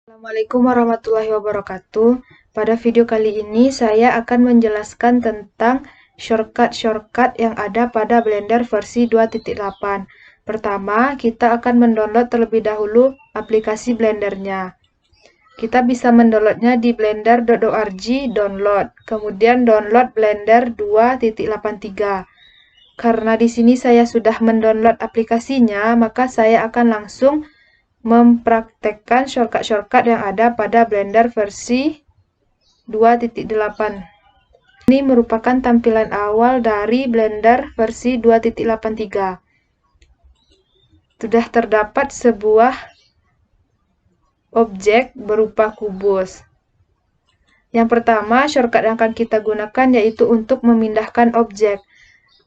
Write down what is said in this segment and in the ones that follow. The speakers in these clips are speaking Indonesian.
Assalamualaikum warahmatullahi wabarakatuh. Pada video kali ini saya akan menjelaskan tentang shortcut yang ada pada Blender versi 2.8. Pertama, kita akan mendownload terlebih dahulu aplikasi Blendernya. Kita bisa mendownloadnya di blender.org download. Kemudian download Blender 2.83. Karena di sini saya sudah mendownload aplikasinya, maka saya akan langsung mempraktekkan shortcut yang ada pada Blender versi 2.8. Ini merupakan tampilan awal dari Blender versi 2.83. Sudah terdapat sebuah objek berupa kubus. Yang pertama, shortcut yang akan kita gunakan yaitu untuk memindahkan objek.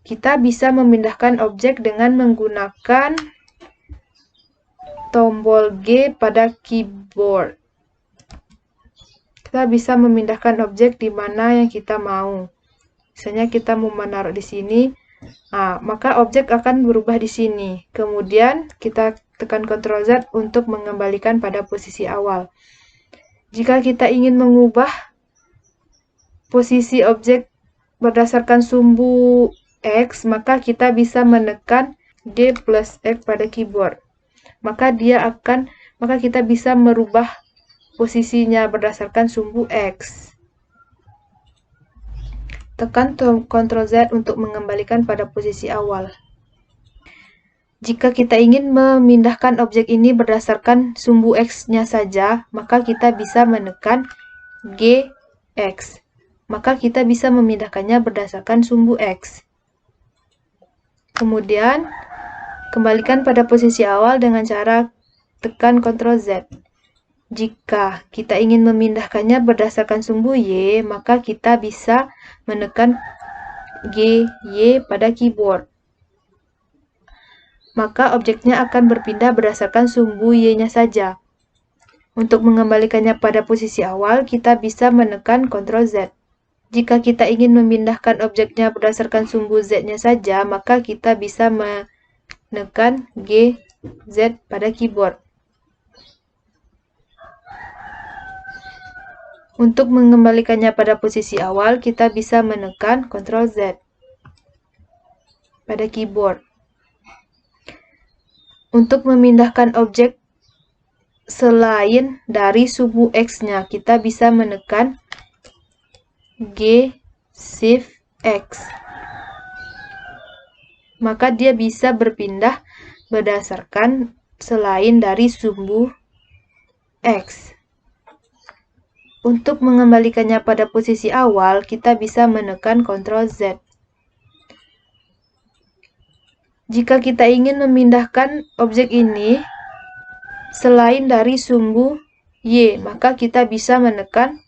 Kita bisa memindahkan objek dengan menggunakan tombol G pada keyboard. Kita bisa memindahkan objek di mana yang kita mau. Misalnya kita mau menaruh di sini, maka objek akan berubah di sini. Kemudian kita tekan Ctrl Z untuk mengembalikan pada posisi awal. Jika kita ingin mengubah posisi objek berdasarkan sumbu X, maka kita bisa menekan G plus X pada keyboard. Maka kita bisa merubah posisinya berdasarkan sumbu X. Tekan Ctrl Z untuk mengembalikan pada posisi awal. Jika kita ingin memindahkan objek ini berdasarkan sumbu X-nya saja, maka kita bisa menekan GX. Maka kita bisa memindahkannya berdasarkan sumbu X. Kemudian, kembalikan pada posisi awal dengan cara tekan Ctrl Z. Jika kita ingin memindahkannya berdasarkan sumbu Y, maka kita bisa menekan GY pada keyboard. Maka objeknya akan berpindah berdasarkan sumbu Y-nya saja. Untuk mengembalikannya pada posisi awal, kita bisa menekan Ctrl Z. Jika kita ingin memindahkan objeknya berdasarkan sumbu Z-nya saja, maka kita bisa menekan G, Z pada keyboard. Untuk mengembalikannya pada posisi awal, kita bisa menekan Ctrl Z pada keyboard. Untuk memindahkan objek selain dari sumbu X-nya, kita bisa menekan G, Shift, X. Maka dia bisa berpindah berdasarkan selain dari sumbu X. Untuk mengembalikannya pada posisi awal, kita bisa menekan Ctrl Z. Jika kita ingin memindahkan objek ini selain dari sumbu Y, maka kita bisa menekan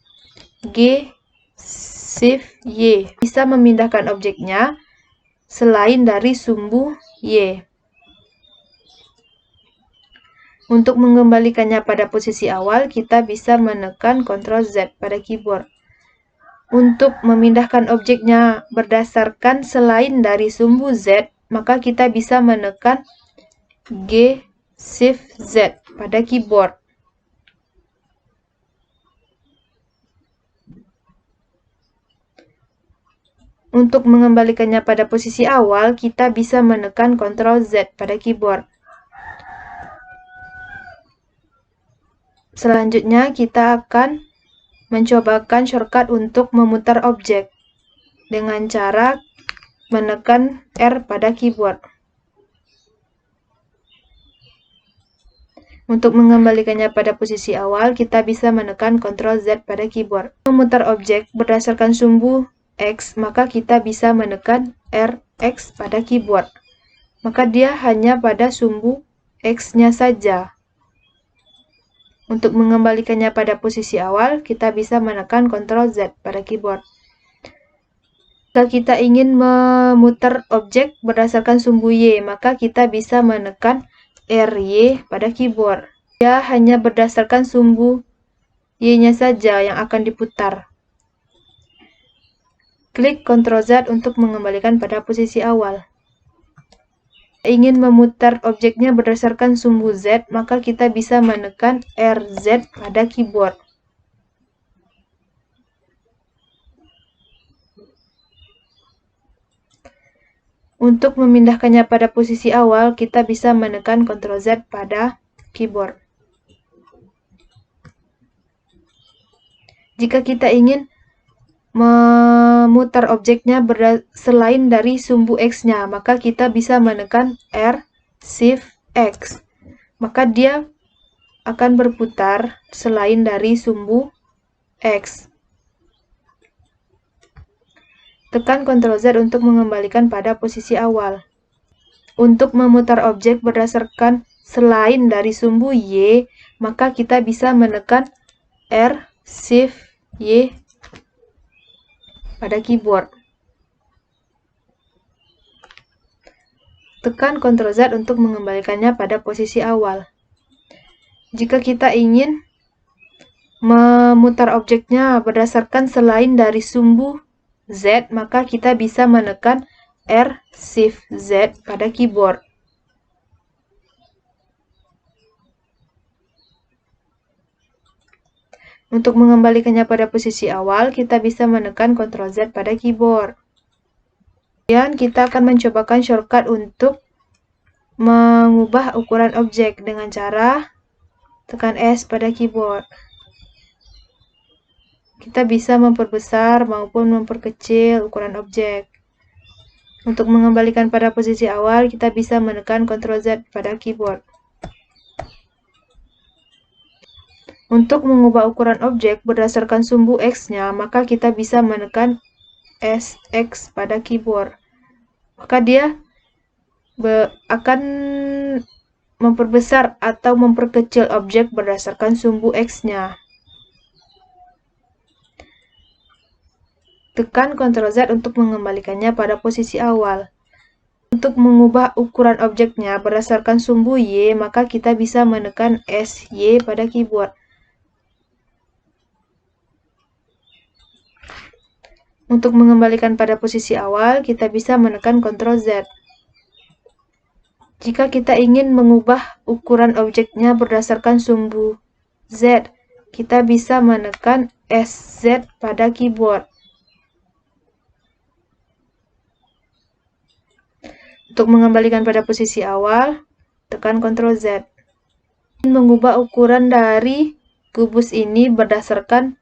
G, Shift, Y. Bisa memindahkan objeknya selain dari sumbu Y. Untuk mengembalikannya pada posisi awal, kita bisa menekan Ctrl Z pada keyboard. Untuk memindahkan objeknya berdasarkan selain dari sumbu Z, maka kita bisa menekan G, Shift, Z pada keyboard. Untuk mengembalikannya pada posisi awal, kita bisa menekan Ctrl Z pada keyboard. Selanjutnya, kita akan mencobakan shortcut untuk memutar objek dengan cara menekan R pada keyboard. Untuk mengembalikannya pada posisi awal, kita bisa menekan Ctrl Z pada keyboard. Memutar objek berdasarkan sumbu X, maka kita bisa menekan RX pada keyboard. Maka dia hanya pada sumbu X-nya saja. Untuk mengembalikannya pada posisi awal, kita bisa menekan Ctrl Z pada keyboard. Jika kita ingin memutar objek berdasarkan sumbu Y, maka kita bisa menekan RY pada keyboard. Dia hanya berdasarkan sumbu Y-nya saja yang akan diputar. Klik Ctrl Z untuk mengembalikan pada posisi awal. ingin memutar objeknya berdasarkan sumbu Z, maka kita bisa menekan RZ pada keyboard. Untuk memindahkannya pada posisi awal, kita bisa menekan Ctrl Z pada keyboard. Jika kita ingin memutar objeknya selain dari sumbu X-nya, maka kita bisa menekan R, Shift, X. Maka dia akan berputar selain dari sumbu X. Tekan Ctrl Z untuk mengembalikan pada posisi awal. Untuk memutar objek berdasarkan selain dari sumbu Y, maka kita bisa menekan R, Shift, Y pada keyboard. Tekan Ctrl Z untuk mengembalikannya pada posisi awal. Jika kita ingin memutar objeknya berdasarkan selain dari sumbu Z, maka kita bisa menekan R, Shift, Z pada keyboard. Untuk mengembalikannya pada posisi awal, kita bisa menekan Ctrl Z pada keyboard. Kemudian kita akan mencobakan shortcut untuk mengubah ukuran objek dengan cara tekan S pada keyboard. Kita bisa memperbesar maupun memperkecil ukuran objek. Untuk mengembalikan pada posisi awal, kita bisa menekan Ctrl Z pada keyboard. Untuk mengubah ukuran objek berdasarkan sumbu X-nya, maka kita bisa menekan SX pada keyboard. Maka dia akan memperbesar atau memperkecil objek berdasarkan sumbu X-nya. Tekan Ctrl Z untuk mengembalikannya pada posisi awal. Untuk mengubah ukuran objeknya berdasarkan sumbu Y, maka kita bisa menekan SY pada keyboard. Untuk mengembalikan pada posisi awal, kita bisa menekan Ctrl Z. Jika kita ingin mengubah ukuran objeknya berdasarkan sumbu Z, kita bisa menekan SZ pada keyboard. Untuk mengembalikan pada posisi awal, tekan Ctrl Z. Mengubah ukuran dari kubus ini berdasarkan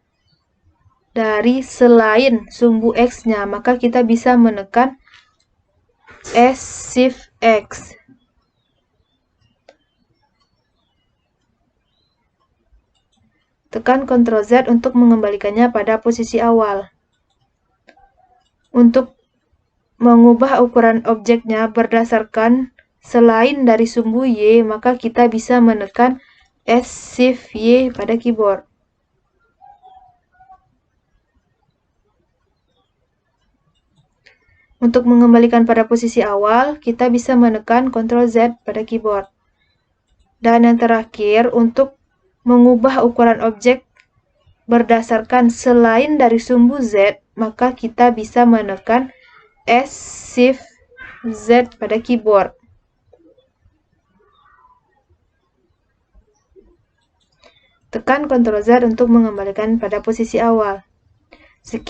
dari selain sumbu X-nya, maka kita bisa menekan S, Shift, X. Tekan Ctrl Z untuk mengembalikannya pada posisi awal. Untuk mengubah ukuran objeknya berdasarkan selain dari sumbu Y, maka kita bisa menekan S, Shift, Y pada keyboard. Untuk mengembalikan pada posisi awal, kita bisa menekan Ctrl Z pada keyboard. Dan yang terakhir, untuk mengubah ukuran objek berdasarkan selain dari sumbu Z, maka kita bisa menekan S, Shift, Z pada keyboard. Tekan Ctrl Z untuk mengembalikan pada posisi awal.